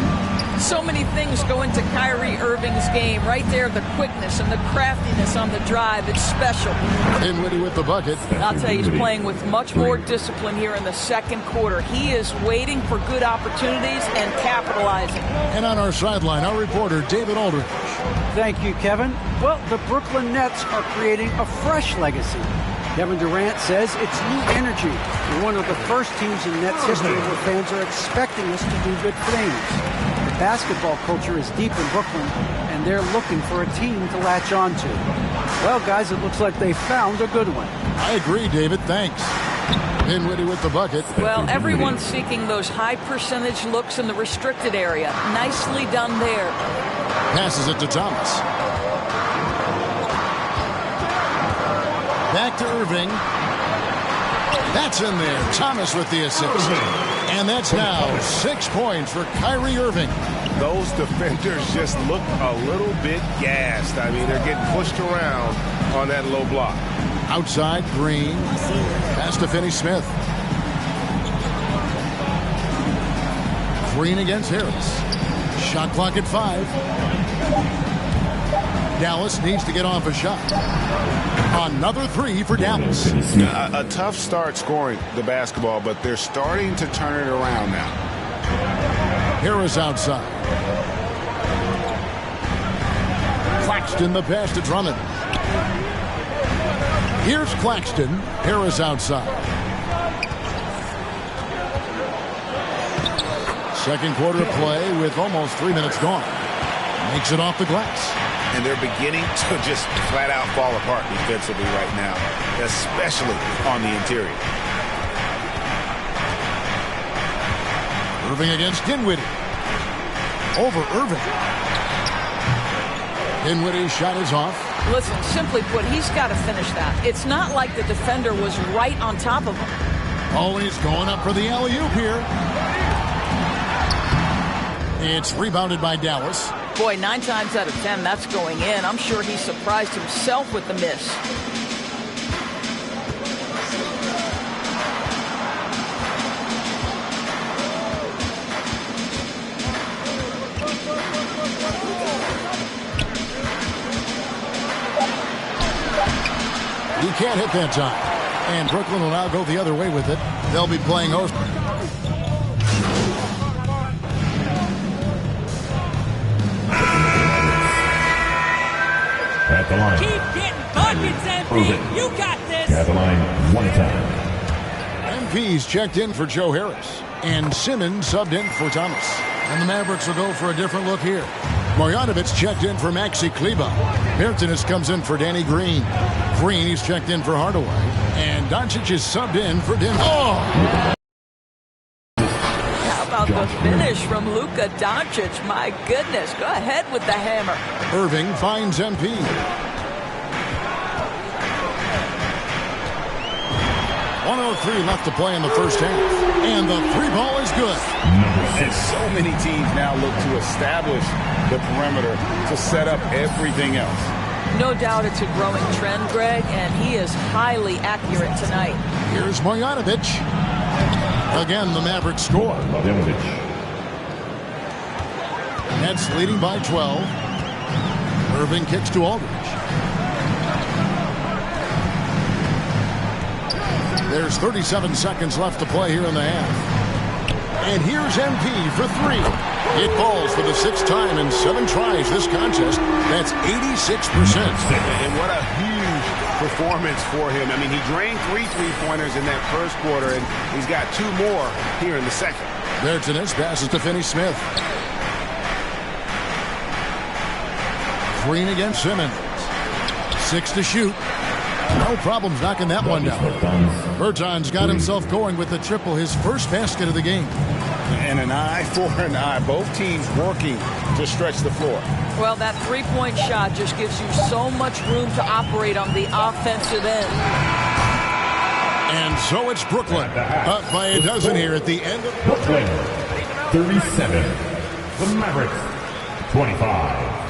So many things go into Kyrie Irving's game. Right there, the quickness and the craftiness on the drive. It's special.
Dinwiddie with the bucket.
I'll tell you, he's playing with much more discipline here in the second quarter. He is waiting for good opportunities and capitalizing.
And on our sideline, our reporter, David Aldridge.
Thank you, Kevin. Well, the Brooklyn Nets are creating a fresh legacy. Kevin Durant says it's new energy. We're one of the first teams in Nets history where fans are expecting us to do good things. The basketball culture is deep in Brooklyn, and they're looking for a team to latch on to. Well, guys, it looks like they found a good one.
I agree, David. Thanks. Dinwiddie with the bucket.
Well, everyone's seeking those high percentage looks in the restricted area. Nicely done there.
Passes it to Thomas. Back to Irving. That's in there. Thomas with the assist. And that's now 6 points for Kyrie Irving.
Those defenders just look a little bit gassed. I mean, they're getting pushed around on that low block.
Outside, Green. Pass to Finney-Smith. Green against Harris. Shot clock at 5. Dallas needs to get off a shot. Another 3 for Dallas.
A tough start scoring the basketball, but they're starting to turn it around now.
Harris outside. Claxton the pass to Drummond. Here's Claxton. Harris outside. Second quarter of play with almost 3 minutes gone. Makes it off the glass.
And they're beginning to just flat out fall apart defensively right now, especially on the interior.
Irving against Dinwiddie. Over Irving. Dinwiddie's shot is off.
Listen, simply put, he's got to finish that. It's not like the defender was right on top of him.
Always going up for the alley-oop here. It's rebounded by Dallas.
Boy, 9 times out of 10, that's going in. I'm sure he surprised himself with the miss.
He can't hit that time. And Brooklyn will now go the other way with it. They'll be playing host.
At the line.
Keep getting buckets, MP. You got this.
At the line, 1 time.
MP's checked in for Joe Harris. And Simmons subbed in for Thomas. And the Mavericks will go for a different look here. Marjanovic checked in for Maxi Kleba. Bertanis comes in for Danny Green. Green, he's checked in for Hardaway. And Doncic is subbed in for Dim. Oh!
How about the finish from Luka Doncic? My goodness. Go ahead with the hammer.
Irving finds MP. .103 left to play in the first half. And the 3 ball is good.
And so many teams now look to establish the perimeter to set up everything else.
No doubt it's a growing trend, Greg, and he is highly accurate tonight.
Here's Marjanovic. Again, the Mavericks score. Nets leading by 12. Irving kicks to Aldridge. There's 37 seconds left to play here in the half. And here's MP for 3. It falls for the 6th time in 7 tries this contest. That's 86%.
And what a huge performance for him. I mean, he drained 3 3-pointers in that first quarter, and he's got 2 more here in the second.
Bertanis passes to Finney-Smith. Green against Simmons. 6 to shoot. No problems knocking that one down. Bertans got himself going with the triple, his first basket of the game.
And an eye for an eye. Both teams working to stretch the floor.
Well, that three-point shot just gives you so much room to operate on the offensive end.
And so it's Brooklyn up by a dozen here at the end of
Brooklyn 37. The Mavericks 25.